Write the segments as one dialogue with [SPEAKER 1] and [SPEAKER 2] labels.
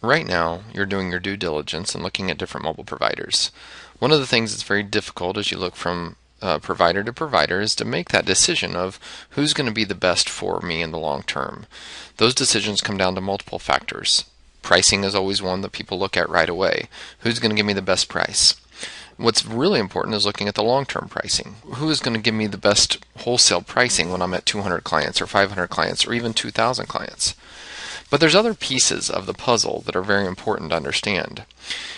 [SPEAKER 1] Right now, you're doing your due diligence and looking at different mobile providers. One of the things that's very difficult as you look from provider to provider is to make that decision of who's going to be the best for me in the long term. Those decisions come down to multiple factors. Pricing is always one that people look at right away. Who's going to give me the best price? What's really important is looking at the long-term pricing. Who is going to give me the best wholesale pricing when I'm at 200 clients or 500 clients or even 2,000 clients? But there's other pieces of the puzzle that are very important to understand.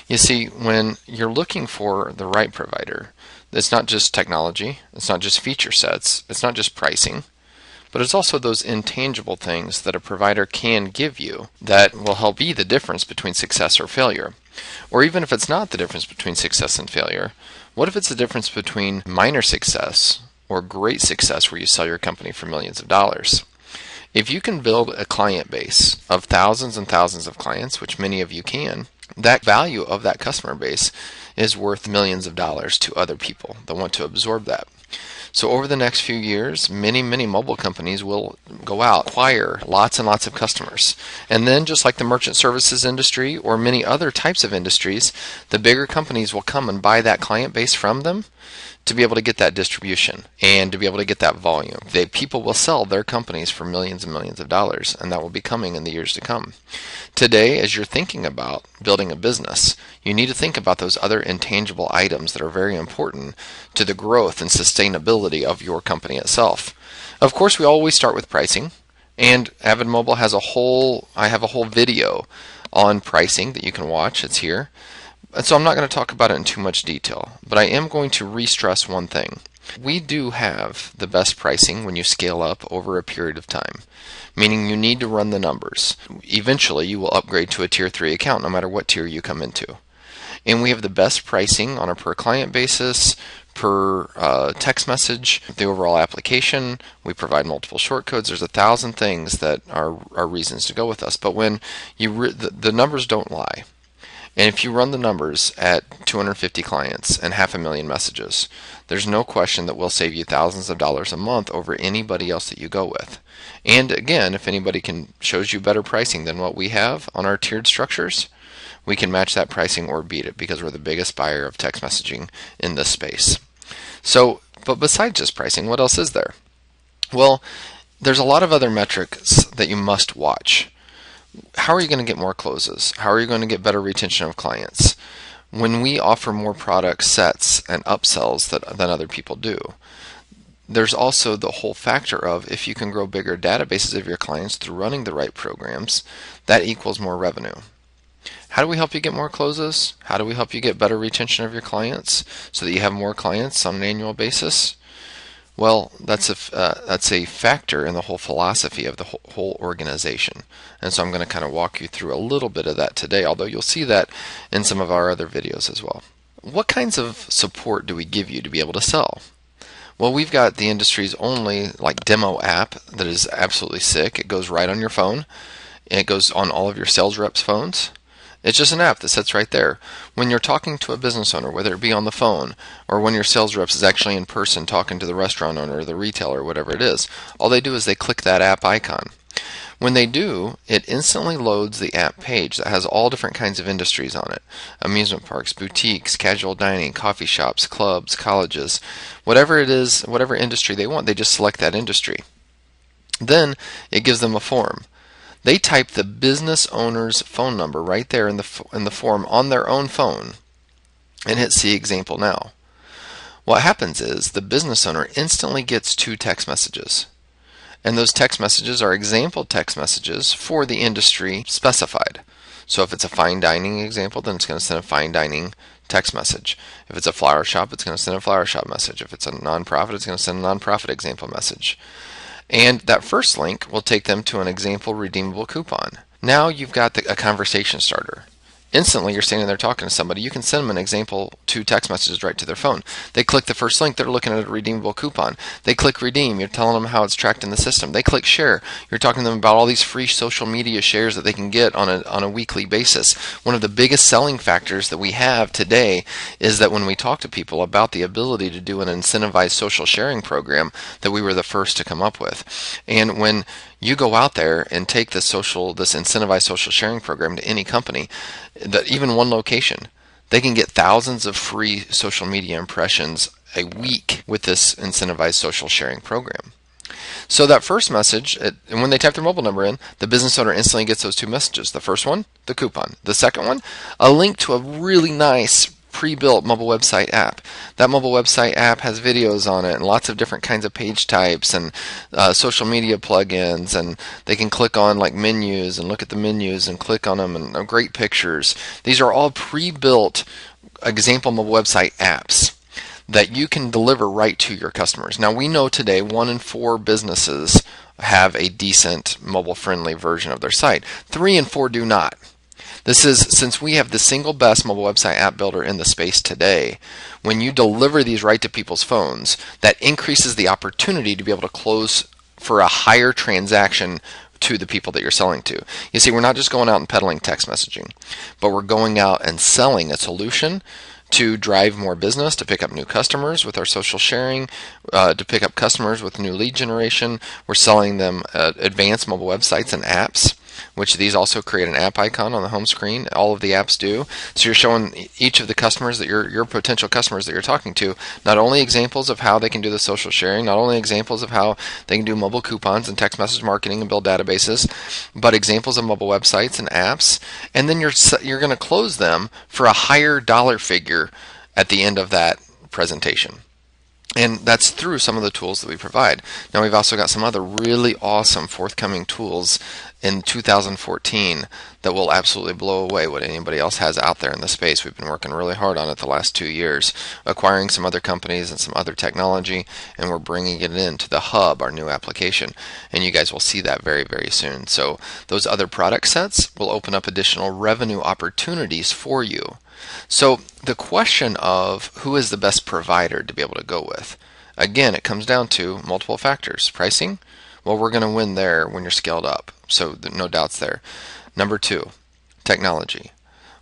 [SPEAKER 1] You see, when you're looking for the right provider, it's not just technology, it's not just feature sets, it's not just pricing, but it's also those intangible things that a provider can give you that will help be the difference between success or failure. Or even if it's not the difference between success and failure, what if it's the difference between minor success or great success where you sell your company for millions of dollars? If you can build a client base of thousands and thousands of clients, which many of you can, that value of that customer base is worth millions of dollars to other people that want to absorb that. So over the next few years, many mobile companies will go out, acquire lots and lots of customers. And then just like the merchant services industry or many other types of industries, the bigger companies will come and buy that client base from them to be able to get that distribution and to be able to get that volume. People will sell their companies for millions and millions of dollars, and that will be coming in the years to come. Today, as you're thinking about building a business, you need to think about those other intangible items that are very important to the growth and sustainability of your company itself. Of course, we always start with pricing, and AvidMobile has I have a whole video on pricing that you can watch. It's here. And so I'm not going to talk about it in too much detail, but I am going to re-stress one thing. We do have the best pricing when you scale up over a period of time, meaning you need to run the numbers. Eventually, you will upgrade to a Tier 3 account no matter what tier you come into. And we have the best pricing on a per client basis, per text message, the overall application. We provide multiple shortcodes. There's 1,000 things that are reasons to go with us. But when the numbers don't lie. And if you run the numbers at 250 clients and 500,000 messages, there's no question that we'll save you thousands of dollars a month over anybody else that you go with. And again, if anybody shows you better pricing than what we have on our tiered structures, we can match that pricing or beat it because we're the biggest buyer of text messaging in this space. So, but besides just pricing, what else is there? Well, there's a lot of other metrics that you must watch. How are you going to get more closes? How are you going to get better retention of clients? When we offer more product sets and upsells than other people do, there's also the whole factor of if you can grow bigger databases of your clients through running the right programs, that equals more revenue. How do we help you get more closes? How do we help you get better retention of your clients so that you have more clients on an annual basis? Well, that's a factor in the whole philosophy of the whole organization. And so I'm going to kind of walk you through a little bit of that today, although you'll see that in some of our other videos as well. What kinds of support do we give you to be able to sell? Well, we've got the industry's only demo app that is absolutely sick. It goes right on your phone. It goes on all of your sales reps' phones. It's just an app that sits right there. When you're talking to a business owner, whether it be on the phone or when your sales reps is actually in person talking to the restaurant owner or the retailer or whatever it is, all they do is they click that app icon. When they do, it instantly loads the app page that has all different kinds of industries on it. Amusement parks, boutiques, casual dining, coffee shops, clubs, colleges, whatever it is, whatever industry they want, they just select that industry. Then it gives them a form. They type the business owner's phone number right there in the form on their own phone and hit See Example Now. What happens is the business owner instantly gets 2 text messages. And those text messages are example text messages for the industry specified. So if it's a fine dining example, then it's going to send a fine dining text message. If it's a flower shop, it's going to send a flower shop message. If it's a nonprofit, it's going to send a nonprofit example message. And that first link will take them to an example redeemable coupon. Now you've got a conversation starter. Instantly, you're standing there talking to somebody. You can send them an example 2 text messages right to their phone. They click the first link. They're looking at a redeemable coupon. They click redeem. You're telling them how it's tracked in the system. They click share. You're talking to them about all these free social media shares that they can get on a weekly basis. One of the biggest selling factors that we have today is that when we talk to people about the ability to do an incentivized social sharing program that we were the first to come up with. And when You go out there and take this incentivized social sharing program to any company, that even one location, they can get thousands of free social media impressions a week with this incentivized social sharing program. So that first message, and when they type their mobile number in, the business owner instantly gets those two messages. The first one, the coupon. The second one, a link to a really nice pre-built mobile website app. That mobile website app has videos on it and lots of different kinds of page types and social media plugins, and they can click on like menus and look at the menus and click on them, and great pictures. These are all pre-built example mobile website apps that you can deliver right to your customers. Now, we know today 1 in 4 businesses have a decent mobile-friendly version of their site. 3 in 4 do not. This is, since we have the single best mobile website app builder in the space today, when you deliver these right to people's phones, that increases the opportunity to be able to close for a higher transaction to the people that you're selling to. You see, we're not just going out and peddling text messaging, but we're going out and selling a solution to drive more business, to pick up new customers with our social sharing, to pick up customers with new lead generation. We're selling them advanced mobile websites and apps, which these also create an app icon on the home screen. All of the apps do. So you're showing each of the customers that your potential customers that you're talking to, not only examples of how they can do the social sharing, not only examples of how they can do mobile coupons and text message marketing and build databases, but examples of mobile websites and apps. And then you're going to close them for a higher dollar figure at the end of that presentation. And that's through some of the tools that we provide. Now, we've also got some other really awesome forthcoming tools in 2014 that will absolutely blow away what anybody else has out there in the space. We've been working really hard on it the last 2 years, acquiring some other companies and some other technology, and we're bringing it into the Hub, our new application. And you guys will see that very, very soon. So those other product sets will open up additional revenue opportunities for you. So the question of who is the best provider to be able to go with, again, it comes down to multiple factors. Pricing, well, we're going to win there when you're scaled up, so no doubts there. Number 2, technology.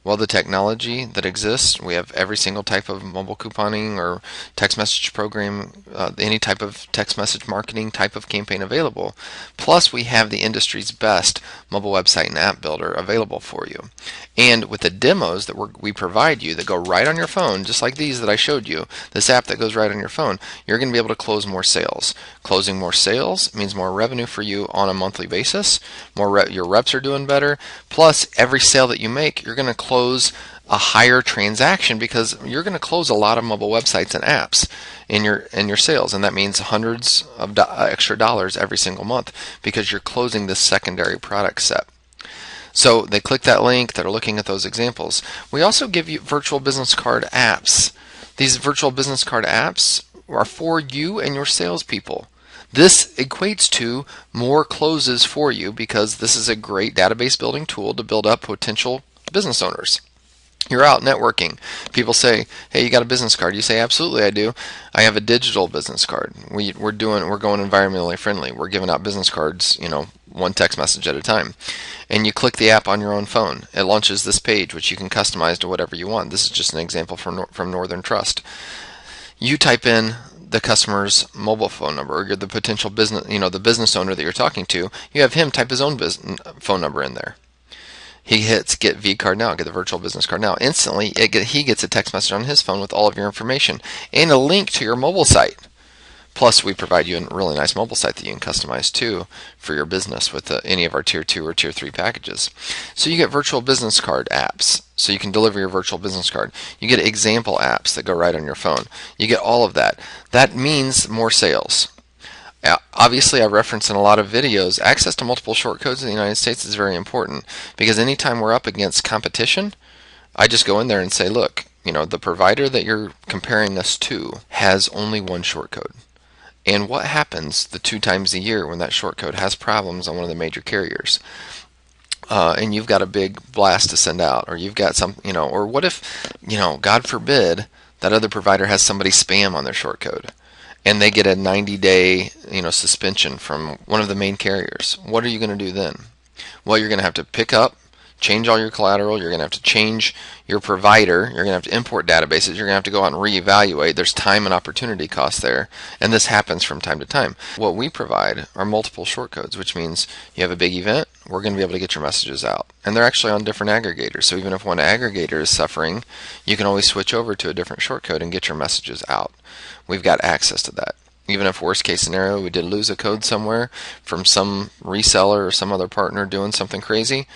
[SPEAKER 1] Well, the technology that exists, we have every single type of mobile couponing or text message program, any type of text message marketing type of campaign available. Plus, we have the industry's best mobile website and app builder available for you. And with the demos that we provide you that go right on your phone, just like these that I showed you, this app that goes right on your phone, you're going to be able to close more sales. Closing more sales means more revenue for you on a monthly basis. Your reps are doing better. Plus, every sale that you make, you're going to close a higher transaction because you're going to close a lot of mobile websites and apps in your sales, and that means hundreds of extra dollars every single month because you're closing this secondary product set. So they click that link, they're looking at those examples. We also give you virtual business card apps. These virtual business card apps are for you and your salespeople. This equates to more closes for you because this is a great database building tool to build up potential business owners. You're out networking. People say, "Hey, you got a business card?" You say, "Absolutely, I do. I have a digital business card. We're going environmentally friendly. We're giving out business cards, one text message at a time." And you click the app on your own phone. It launches this page, which you can customize to whatever you want. This is just an example from Northern Trust. You type in the customer's mobile phone number, or you're the potential business, the business owner that you're talking to. You have him type his own phone number in there. He hits get V card now, get the virtual business card now. Instantly, he gets a text message on his phone with all of your information and a link to your mobile site. Plus, we provide you a really nice mobile site that you can customize too for your business with any of our Tier 2 or Tier 3 packages. So you get virtual business card apps, so you can deliver your virtual business card. You get example apps that go right on your phone. You get all of that. That means more sales. Obviously, I reference in a lot of videos, access to multiple short codes in the United States is very important because anytime we're up against competition, I just go in there and say, look, the provider that you're comparing us to has only one short code. And what happens the 2 times a year when that short code has problems on one of the major carriers? And you've got a big blast to send out, or you've got some, or what if, God forbid, that other provider has somebody spam on their short code? And they get a 90-day, suspension from one of the main carriers. What are you going to do then? Well, you're going to have to pick up change all your collateral. You're going to have to change your provider. You're going to have to import databases. You're going to have to go out and reevaluate. There's time and opportunity cost there, and this happens from time to time. What we provide are multiple shortcodes, which means you have a big event, we're going to be able to get your messages out. And they're actually on different aggregators. So even if one aggregator is suffering, you can always switch over to a different shortcode and get your messages out. We've got access to that. Even if worst case scenario, we did lose a code somewhere from some reseller or some other partner doing something crazy,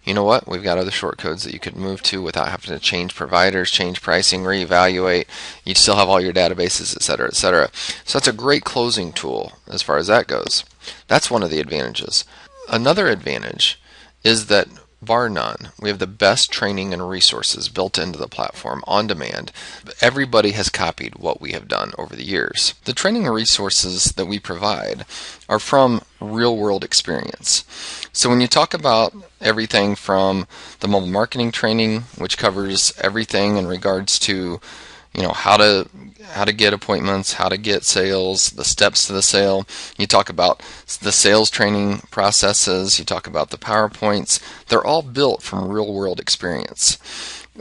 [SPEAKER 1] you know what? We've got other shortcodes that you could move to without having to change providers, change pricing, reevaluate. You'd still have all your databases, etc., etc. So that's a great closing tool as far as that goes. That's one of the advantages. Another advantage is that, bar none, we have the best training and resources built into the platform on demand. Everybody has copied what we have done over the years. The training and resources that we provide are from real-world experience. So when you talk about everything from the mobile marketing training, which covers everything in regards to how to get appointments, how to get sales, the steps to the sale. You talk about the sales training processes. You talk about the PowerPoints. They're all built from real-world experience.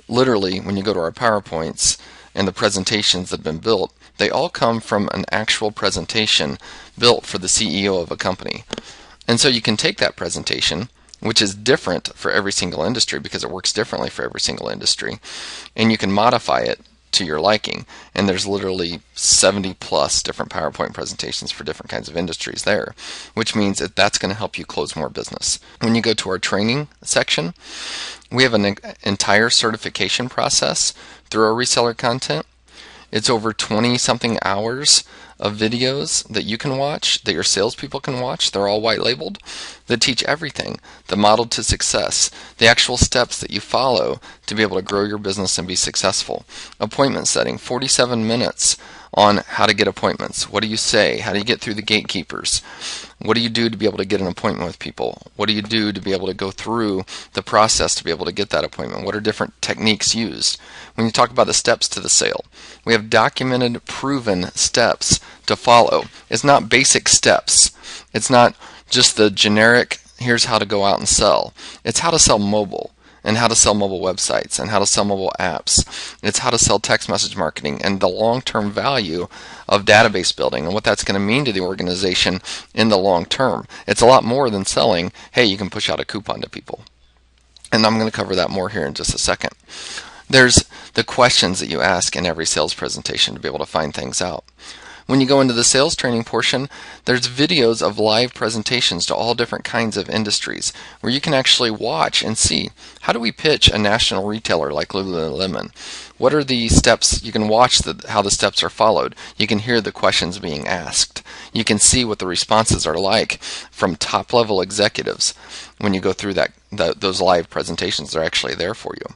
[SPEAKER 1] Literally, when you go to our PowerPoints and the presentations that have been built, they all come from an actual presentation built for the CEO of a company. And so you can take that presentation, which is different for every single industry because it works differently for every single industry, and you can modify it to your liking. And there's literally 70 plus different PowerPoint presentations for different kinds of industries there, which means that that's going to help you close more business. When you go to our training section, we have an entire certification process through our reseller content. It's over 20 something hours of videos that you can watch, that your salespeople can watch. They're all white labeled, that teach everything, the model to success, the actual steps that you follow to be able to grow your business and be successful. Appointment setting, 47 minutes on how to get appointments. What do you say? How do you get through the gatekeepers? What do you do to be able to get an appointment with people? What do you do to be able to go through the process to be able to get that appointment? What are different techniques used? When you talk about the steps to the sale, we have documented, proven steps to follow. It's not basic steps. It's not just the generic, here's how to go out and sell. It's how to sell mobile, and how to sell mobile websites, and how to sell mobile apps. It's how to sell text message marketing, and the long-term value of database building and what that's going to mean to the organization in the long term. It's a lot more than selling, hey, you can push out a coupon to people. And I'm going to cover that more here in just a second. There's the questions that you ask in every sales presentation to be able to find things out. When you go into the sales training portion, there's videos of live presentations to all different kinds of industries where you can actually watch and see, how do we pitch a national retailer like Lululemon? What are the steps? You can watch how the steps are followed. You can hear the questions being asked. You can see what the responses are like from top-level executives when you go through those live presentations. They're actually there for you.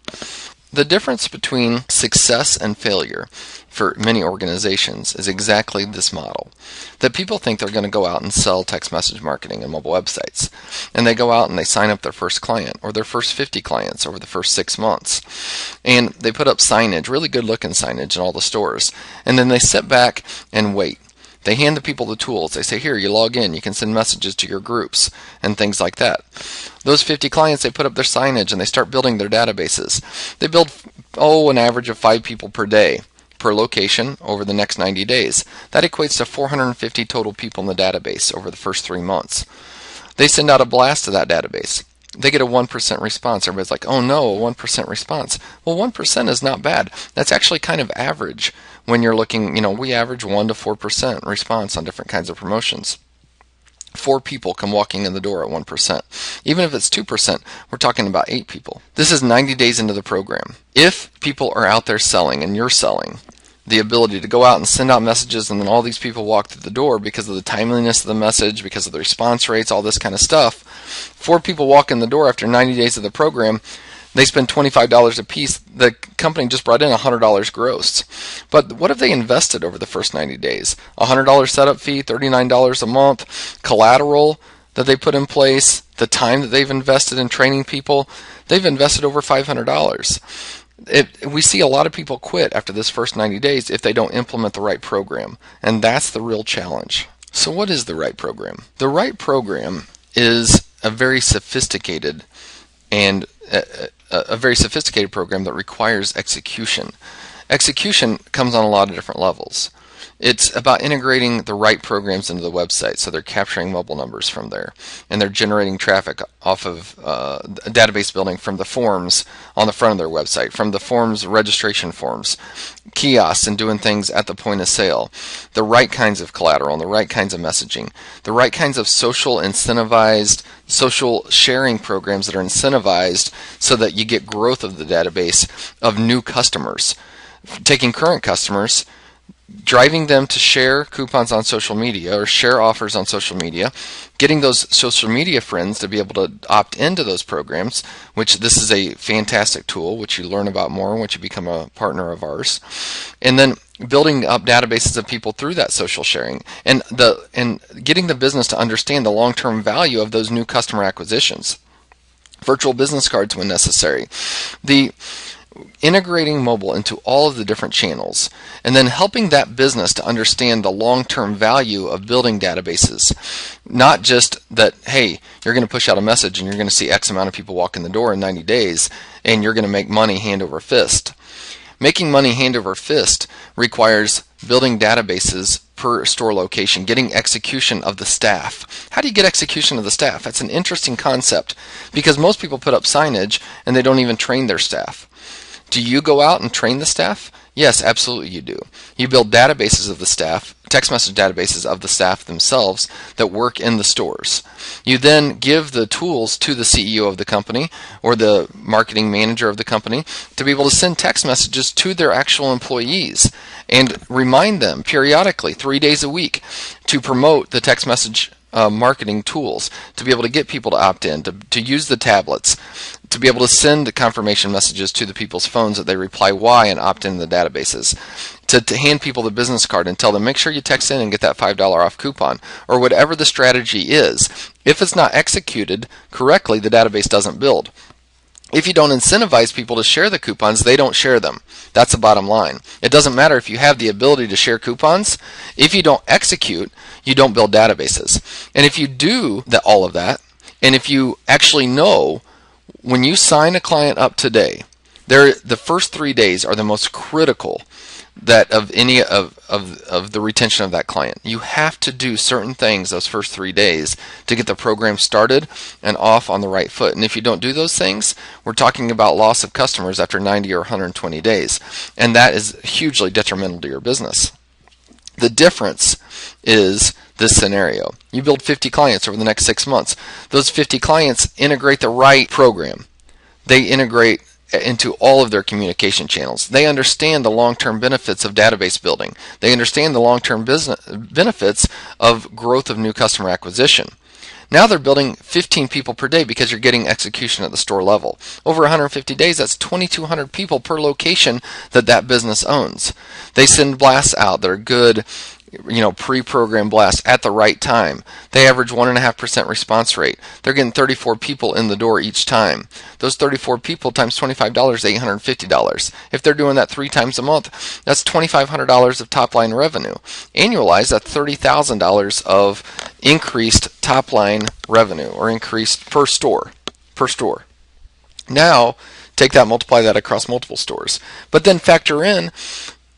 [SPEAKER 1] The difference between success and failure for many organizations is exactly this model. That people think they're going to go out and sell text message marketing and mobile websites. And they go out and they sign up their first client or their first 50 clients over the first 6 months. And they put up signage, really good looking signage in all the stores. And then they sit back and wait. They hand the people the tools. They say, here, you log in. You can send messages to your groups and things like that. Those 50 clients, they put up their signage and they start building their databases. They build, an average of 5 people per day, per location, over the next 90 days. That equates to 450 total people in the database over the first 3 months. They send out a blast to that database. They get a 1% response. Everybody's like, oh no, a 1% response. Well, 1% is not bad. That's actually kind of average when you're looking, we average 1 to 4% response on different kinds of promotions. 4 people come walking in the door at 1%. Even if it's 2%, we're talking about 8 people. This is 90 days into the program. If people are out there selling and you're selling, the ability to go out and send out messages and then all these people walk through the door because of the timeliness of the message, because of the response rates, all this kind of stuff. 4 people walk in the door after 90 days of the program. They spend $25 a piece. The company just brought in $100 gross. But what have they invested over the first 90 days? $100 setup fee, $39 a month, collateral that they put in place, the time that they've invested in training people. They've invested over $500. We see a lot of people quit after this first 90 days if they don't implement the right program. And that's the real challenge. So what is the right program? The right program is a very sophisticated and a very sophisticated program that requires execution. Execution comes on a lot of different levels. It's about integrating the right programs into the website, so they're capturing mobile numbers from there, and they're generating traffic off of database building from the forms on the front of their website, from the forms, registration forms, kiosks, and doing things at the point of sale, the right kinds of collateral, and the right kinds of messaging, the right kinds of social incentivized, social sharing programs that are incentivized so that you get growth of the database of new customers, taking current customers, driving them to share coupons on social media or share offers on social media, getting those social media friends to be able to opt into those programs, which this is a fantastic tool, which you learn about more once you become a partner of ours, and then building up databases of people through that social sharing, and getting the business to understand the long-term value of those new customer acquisitions. Virtual business cards when necessary. The integrating mobile into all of the different channels, and then helping that business to understand the long-term value of building databases. Not just that, hey, you're going to push out a message and you're going to see X amount of people walk in the door in 90 days and you're going to make money hand over fist. Making money hand over fist requires building databases per store location, getting execution of the staff. How do you get execution of the staff? That's an interesting concept, because most people put up signage and they don't even train their staff. Do you go out and train the staff? Yes, absolutely you do. You build databases of the staff, text message databases of the staff themselves that work in the stores. You then give the tools to the CEO of the company or the marketing manager of the company to be able to send text messages to their actual employees and remind them periodically, 3 days a week, to promote the text message marketing tools, to be able to get people to opt in, to use the tablets, to be able to send confirmation messages to the people's phones that they reply Y and opt in the databases, to hand people the business card and tell them, make sure you text in and get that $5 off coupon, or whatever the strategy is. If it's not executed correctly, the database doesn't build. If you don't incentivize people to share the coupons, they don't share them. That's the bottom line. It doesn't matter if you have the ability to share coupons. If you don't execute, you don't build databases. And if you do all of that, and if you actually know when you sign a client up today, the first 3 days are the most critical that of any of the retention of that client. You have to do certain things those first 3 days to get the program started and off on the right foot. And if you don't do those things, we're talking about loss of customers after 90 or 120 days. And that is hugely detrimental to your business. The difference is this scenario. You build 50 clients over the next 6 months. Those 50 clients integrate the right program. They integrate into all of their communication channels. They understand the long-term benefits of database building. They understand the long-term benefits of growth of new customer acquisition. Now they're building 15 people per day because you're getting execution at the store level. Over 150 days, that's 2,200 people per location that business owns. They send blasts out that are good, pre-programmed blasts at the right time. They average 1.5% response rate. They're getting 34 people in the door each time. Those 34 people times $25, $850. If they're doing that 3 times a month, that's $2,500 of top line revenue. Annualized, that's $30,000 of increased top line revenue, or increased per store. Now, take that, multiply that across multiple stores. But then factor in,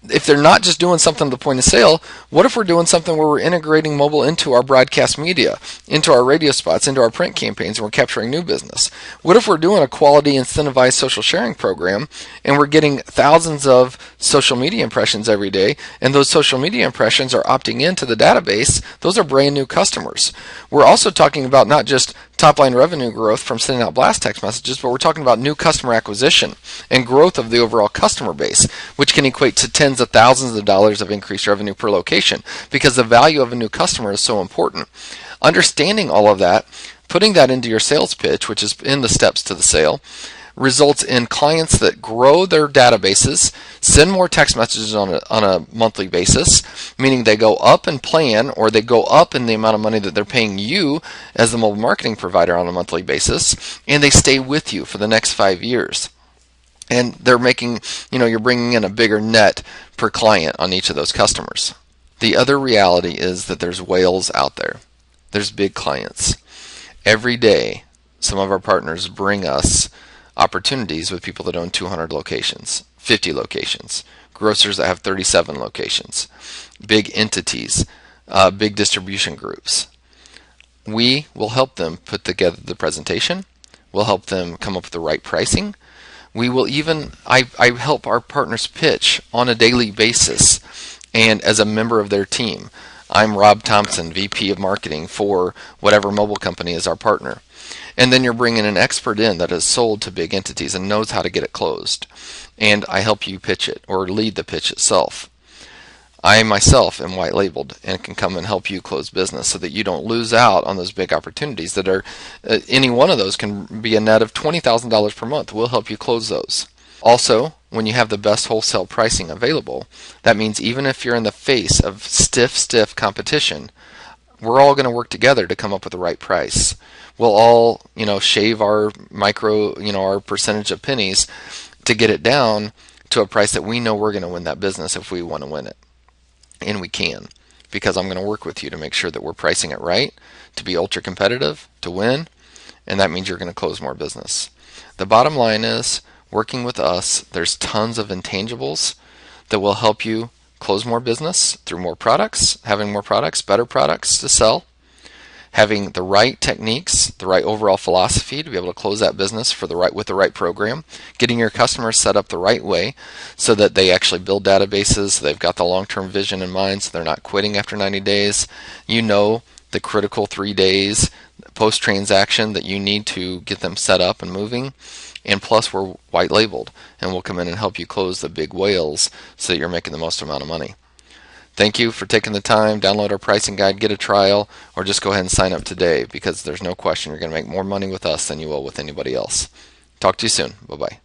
[SPEAKER 1] if they're not just doing something at the point of sale, what if we're doing something where we're integrating mobile into our broadcast media, into our radio spots, into our print campaigns, and we're capturing new business? What if we're doing a quality incentivized social sharing program and we're getting thousands of social media impressions every day, and those social media impressions are opting into the database? Those are brand new customers. We're also talking about not just top line revenue growth from sending out blast text messages, but we're talking about new customer acquisition and growth of the overall customer base, which can equate to tens of thousands of dollars of increased revenue per location, because the value of a new customer is so important. Understanding all of that, putting that into your sales pitch, which is in the steps to the sale, results in clients that grow their databases, send more text messages on a monthly basis, meaning they go up in plan, or they go up in the amount of money that they're paying you as the mobile marketing provider on a monthly basis, and they stay with you for the next 5 years. And they're making, you're bringing in a bigger net per client on each of those customers. The other reality is that there's whales out there. There's big clients. Every day, some of our partners bring us opportunities with people that own 200 locations, 50 locations, grocers that have 37 locations, big entities, big distribution groups. We will help them put together the presentation. We'll help them come up with the right pricing. We will even, I help our partners pitch on a daily basis and as a member of their team. I'm Rob Thompson, VP of Marketing for whatever mobile company is our partner. And then you're bringing an expert in that has sold to big entities and knows how to get it closed. And I help you pitch it or lead the pitch itself. I myself am white labeled and can come and help you close business so that you don't lose out on those big opportunities that are, any one of those can be a net of $20,000 per month. We'll help you close those. Also, when you have the best wholesale pricing available, that means even if you're in the face of stiff competition, we're all going to work together to come up with the right price. We'll all, shave our our percentage of pennies to get it down to a price that we know we're going to win that business if we want to win it. And we can, because I'm going to work with you to make sure that we're pricing it right, to be ultra competitive, to win, and that means you're going to close more business. The bottom line is, working with us, there's tons of intangibles that will help you close more business through more products, having more products, better products to sell, having the right techniques, the right overall philosophy to be able to close that business with the right program, getting your customers set up the right way so that they actually build databases, so they've got the long-term vision in mind, so they're not quitting after 90 days. You know the critical 3 days post-transaction that you need to get them set up and moving. And plus, we're white labeled, and we'll come in and help you close the big whales so that you're making the most amount of money. Thank you for taking the time. Download our pricing guide, get a trial, or just go ahead and sign up today, because there's no question you're going to make more money with us than you will with anybody else. Talk to you soon. Bye-bye.